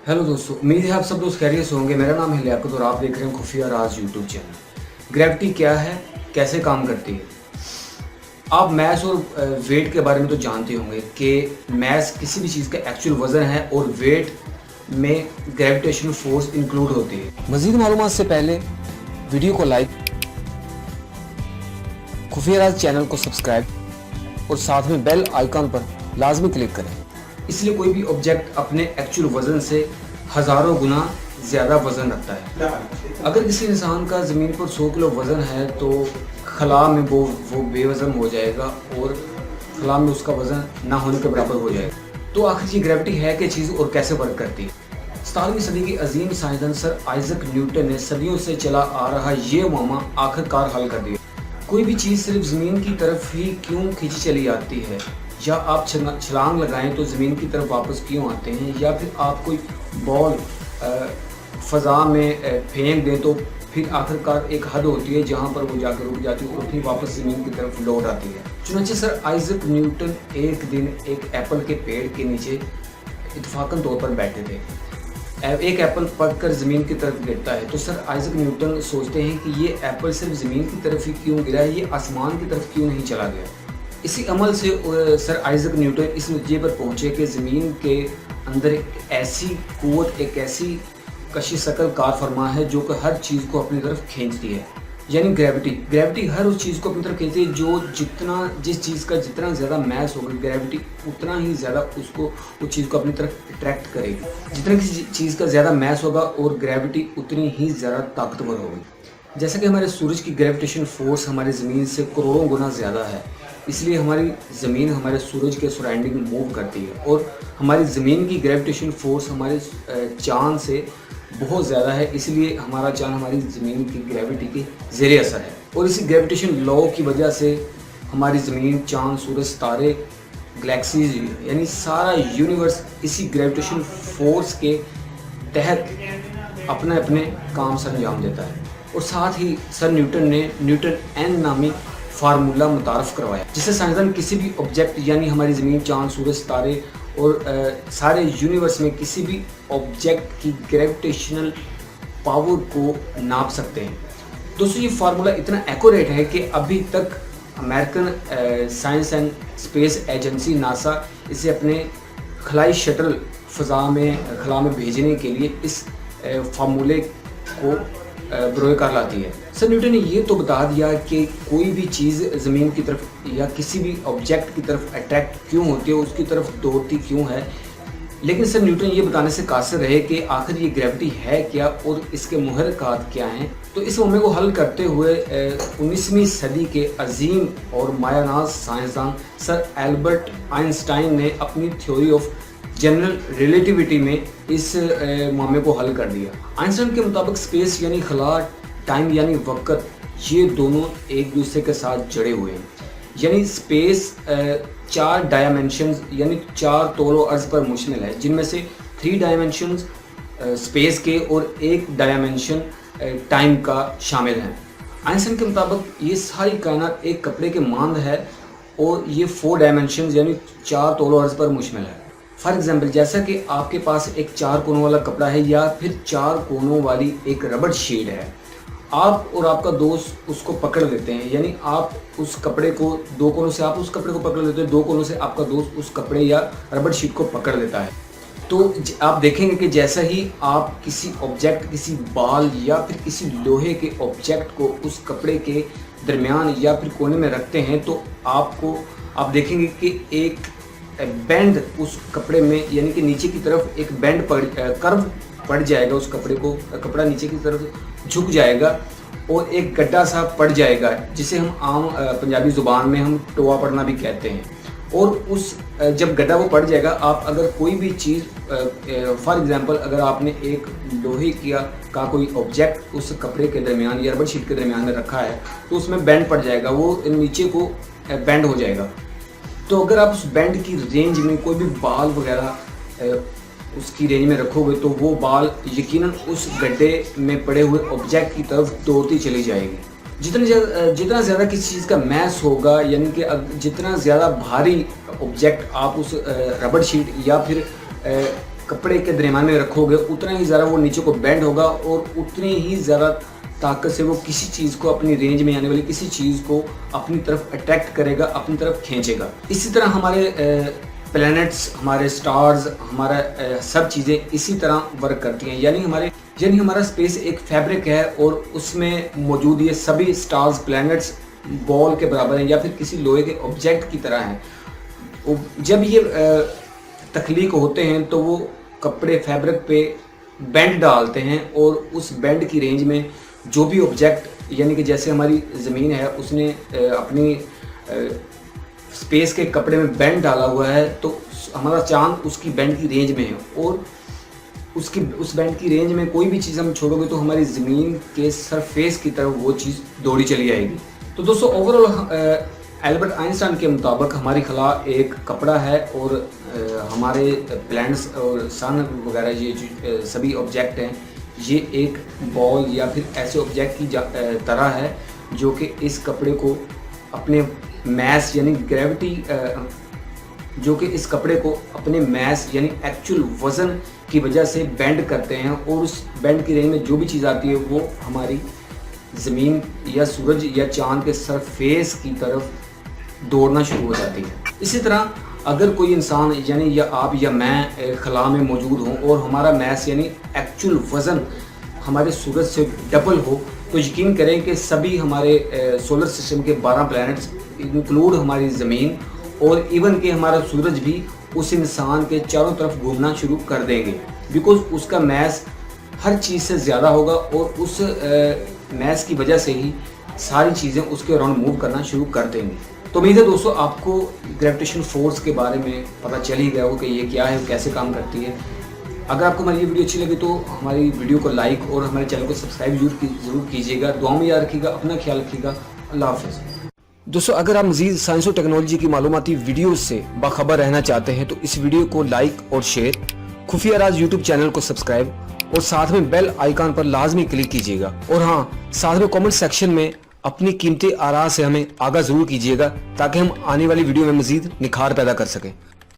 Hello दोस्तों, उम्मीद है आप सब दोस्त खैरियत से होंगे। मेरा नाम है लियाकत और आप देख रहे हैं खुफिया राज यूट्यूब चैनल। ग्रेविटी क्या है, कैसे काम करती है? आप मैस और वेट के बारे में तो जानते होंगे कि मैस किसी भी चीज़ का एक्चुअल वज़न है और वेट में ग्रेविटेशनल फोर्स इंक्लूड होती है। मज़ीद मालूमात से पहले वीडियो को लाइक, खुफिया राज चैनल को सब्सक्राइब और साथ में बेल आइकन पर लाजमी क्लिक करें। इसलिए कोई भी ऑब्जेक्ट अपने एक्चुअल वज़न से हज़ारों गुना ज़्यादा वज़न रखता है। अगर किसी इंसान का ज़मीन पर 100 किलो वज़न है तो खला में वो बेवज़न हो जाएगा और खला में उसका वज़न ना होने के बराबर हो जाएगा। तो आखिर ये ग्रेविटी है क्या चीज़ और कैसे वर्क करती है? 17वीं सदी के अजीम साइंसदान सर आइजक न्यूटन ने सदियों से चला आ रहा ये मामला आखिरकार हल कर दिया। कोई भी चीज़ सिर्फ ज़मीन की तरफ ही क्यों खींची चली आती है, या आप छलांग लगाएं तो ज़मीन की तरफ वापस क्यों आते हैं, या फिर आप कोई बॉल फ़ज़ा में फेंक दें तो फिर आखिरकार एक हद होती है जहां पर वो जाकर रुक जाती है और फिर वापस ज़मीन की तरफ लौट आती है। चुनांचे सर आइजक न्यूटन एक दिन एक एप्पल के पेड़ के नीचे इत्तफाकन तौर पर बैठे थे। एक एप्पल पककर ज़मीन की तरफ गिरता है तो सर आइजक न्यूटन सोचते हैं कि ये एप्पल सिर्फ ज़मीन की तरफ ही क्यों गिरा है, ये आसमान की तरफ क्यों नहीं चला गया। इसी अमल से सर आइजक न्यूटन इस नतीजे पर पहुंचे कि ज़मीन के अंदर एक ऐसी क़ुव्वत, एक ऐसी कशी शकल कार फरमा है जो कि हर चीज़ को अपनी तरफ खींचती है, यानी ग्रेविटी हर उस चीज़ को अपनी तरफ खींचती है जो जिस चीज़ का जितना ज़्यादा मैस होगा, ग्रेविटी उतना ही ज़्यादा उसको उस चीज़ को अपनी तरफ अट्रैक्ट करेगी। जितना किसी चीज़ का ज़्यादा मैस होगा और ग्रेविटी उतनी ही ज़्यादा ताकतवर होगी। जैसा कि हमारे सूरज की ग्रेविटेशन फोर्स हमारी ज़मीन से करोड़ों गुना ज़्यादा है, इसलिए हमारी ज़मीन हमारे सूरज के सराउंडिंग में मूव करती है और हमारी ज़मीन की ग्रेविटेशन फोर्स हमारे चाँद से बहुत ज़्यादा है, इसलिए हमारा चाँद हमारी ज़मीन की ग्रेविटी के ज़ेरे असर है। और इसी ग्रेविटेशन लॉ की वजह से हमारी ज़मीन, चाँद, सूरज, तारे, गैलेक्सीज यानी सारा यूनिवर्स इसी ग्रेविटेशन फोर्स के तहत अपने अपने काम सर अंजाम देता है। और साथ ही सर न्यूटन ने न्यूटन एन नामी फार्मूला मुतारफ़ करवाया, जिससे साइंसदान किसी भी ऑब्जेक्ट यानी हमारी ज़मीन, चाँद, सूरज, तारे और सारे यूनिवर्स में किसी भी ऑब्जेक्ट की ग्रेविटेशनल पावर को नाप सकते हैं। दोस्तों, ये फार्मूला इतना एक्यूरेट है कि अभी तक American science and space agency NASA इसे अपने खलाई शटल खला में भेजने के लिए इस फार्मूले को बरोए कार लाती है। सर न्यूटन ने ये तो बता दिया कि कोई भी चीज़ ज़मीन की तरफ या किसी भी ऑब्जेक्ट की तरफ अट्रैक्ट क्यों होती है, उसकी तरफ दौड़ती क्यों है, लेकिन सर न्यूटन ये बताने से कासिर रहे कि आखिर ये ग्रेविटी है क्या और इसके मुहर्रिकात क्या हैं। तो इस मामले को हल करते हुए 19वीं सदी के अजीम और मायानाज साइंसदान सर एल्बर्ट आइंस्टाइन ने अपनी थ्योरी ऑफ जनरल रिलेटिविटी में इस मामले को हल कर दिया। आइंस्टाइन के मुताबिक स्पेस यानी खला, टाइम यानी वक़्त, ये दोनों एक दूसरे के साथ जुड़े हुए हैं। यानी स्पेस 4 डायमेंशंस यानी 4 तौलो अर्ज़ पर मुश्तमिल है, जिनमें से 3 डायमेंशंस स्पेस के और 1 डायमेंशन टाइम का शामिल हैं। आइंस्टाइन के मुताबिक ये सारी कायनात एक कपड़े के मांद है और ये 4 डायमेंशंस यानी 4 तौलो अर्ज़ पर मुश्तमिल है। फॉर एग्जाम्पल, जैसा कि आपके पास एक 4 कोनों वाला कपड़ा है या फिर 4 कोनों वाली एक रबड़ शीट है, आप और आपका दोस्त उसको पकड़ लेते हैं, यानी आप उस कपड़े को 2 कोनों से आप उस कपड़े को पकड़ लेते हैं, 2 कोनों से आपका दोस्त उस कपड़े या रबड़ शीट को पकड़ लेता है। तो आप देखेंगे कि जैसा ही आप किसी ऑब्जेक्ट, किसी बाल या फिर किसी लोहे के ऑब्जेक्ट को उस कपड़े के दरमियान या फिर कोने में रखते हैं तो आप देखेंगे कि एक बैंड उस कपड़े में यानी कि नीचे की तरफ एक बैंड कर्व पड़ जाएगा, उस कपड़ा नीचे की तरफ झुक जाएगा और एक गड्ढा सा पड़ जाएगा, जिसे हम आम पंजाबी ज़ुबान में हम टोआ पड़ना भी कहते हैं। और उस जब गड्ढा वो पड़ जाएगा, आप अगर कोई भी चीज़ फॉर एग्जांपल अगर आपने एक लोहे का कोई ऑब्जेक्ट उस कपड़े के दरमियान या रबड़ शीट के दरमियान में रखा है तो उसमें बैंड पड़ जाएगा, वो नीचे को बैंड हो जाएगा। तो अगर आप उस बैंड की रेंज में कोई भी बाल वगैरह उसकी रेंज में रखोगे तो वो बाल यकीनन उस गड्ढे में पड़े हुए ऑब्जेक्ट की तरफ दौड़ती चली जाएगी। जितना ज़्यादा किसी चीज़ का मैस होगा, यानी कि जितना ज़्यादा भारी ऑब्जेक्ट आप उस रबड़ शीट या फिर कपड़े के दरमियान में रखोगे उतना ही ज़्यादा वो नीचे को बेंड होगा और उतनी ही ज़्यादा ताकत से वो किसी चीज़ को, अपनी रेंज में आने वाली किसी चीज़ को अपनी तरफ अट्रैक्ट करेगा, अपनी तरफ खींचेगा। इसी तरह हमारे प्लैनेट्स, हमारे स्टार्स, हमारा सब चीज़ें इसी तरह वर्क करती हैं। यानी हमारा स्पेस एक फैब्रिक है और उसमें मौजूद ये सभी स्टार्स, प्लैनेट्स बॉल के बराबर हैं या फिर किसी लोहे के ऑब्जेक्ट की तरह हैं। जब ये तख्लीक होते हैं तो वो कपड़े फैब्रिक पे बेंड डालते हैं और उस बेंड की रेंज में जो भी ऑब्जेक्ट, यानी कि जैसे हमारी ज़मीन है उसने अपनी स्पेस के कपड़े में बेंड डाला हुआ है, तो हमारा चांद उसकी बेंड की रेंज में है और उस बेंड की रेंज में कोई भी चीज़ हम छोड़ोगे तो हमारी ज़मीन के सरफेस की तरफ वो चीज़ दौड़ी चली आएगी। तो दोस्तों ओवरऑल एल्बर्ट आइंस्टाइन के मुताबिक हमारी खला एक कपड़ा है और हमारे प्लैनेट्स और सन वगैरह ये जो सभी ऑब्जेक्ट हैं ये एक बॉल या फिर ऐसे ऑब्जेक्ट की तरह है जो कि इस कपड़े को अपने मैस यानी ग्रेविटी जो कि इस कपड़े को अपने मैस यानी एक्चुअल वज़न की वजह से बेंड करते हैं और उस बेंड की रेंज में जो भी चीज़ आती है वो हमारी ज़मीन या सूरज या चांद के सरफेस की तरफ दौड़ना शुरू हो जाती है। इसी तरह अगर कोई इंसान यानी या आप या मैं खला में मौजूद हों और हमारा मैस यानी एक्चुअल वज़न हमारे सूरज से डबल हो तो यकीन करें कि सभी हमारे सोलर सिस्टम के 12 प्लैनेट्स इंक्लूड हमारी ज़मीन और इवन कि हमारा सूरज भी उस इंसान के चारों तरफ घूमना शुरू कर देंगे, बिकॉज उसका मैस हर चीज़ से ज़्यादा होगा और उस मैस की वजह से ही सारी चीज़ें उसके अराउंड मूव करना शुरू कर देंगी। तो उम्मीद है दोस्तों आपको ग्रेविटेशन फोर्स के बारे में पता चल ही गया हो कि ये क्या है, कैसे काम करती है। अगर आपको हमारी ये वीडियो अच्छी लगी तो हमारी वीडियो को लाइक और हमारे चैनल को सब्सक्राइब ज़रूर कीजिएगा। दुआ में याद रखिएगा, अपना ख्याल रखिएगा। अल्लाह हाफ़िज़। दोस्तों अगर आप मज़ीद साइंस और टेक्नोलॉजी की मालूमाती वीडियोज़ से बाखबर रहना चाहते हैं तो इस वीडियो को लाइक और शेयर, खुफिया राज यूट्यूब चैनल को सब्सक्राइब और साथ में बेल आइकन पर लाजमी क्लिक कीजिएगा। और हाँ, साथ में कमेंट सेक्शन में अपनी कीमती आरा से हमें आगाह ज़रूर कीजिएगा ताकि हम आने वाली वीडियो में मज़ीद निखार पैदा कर सकें।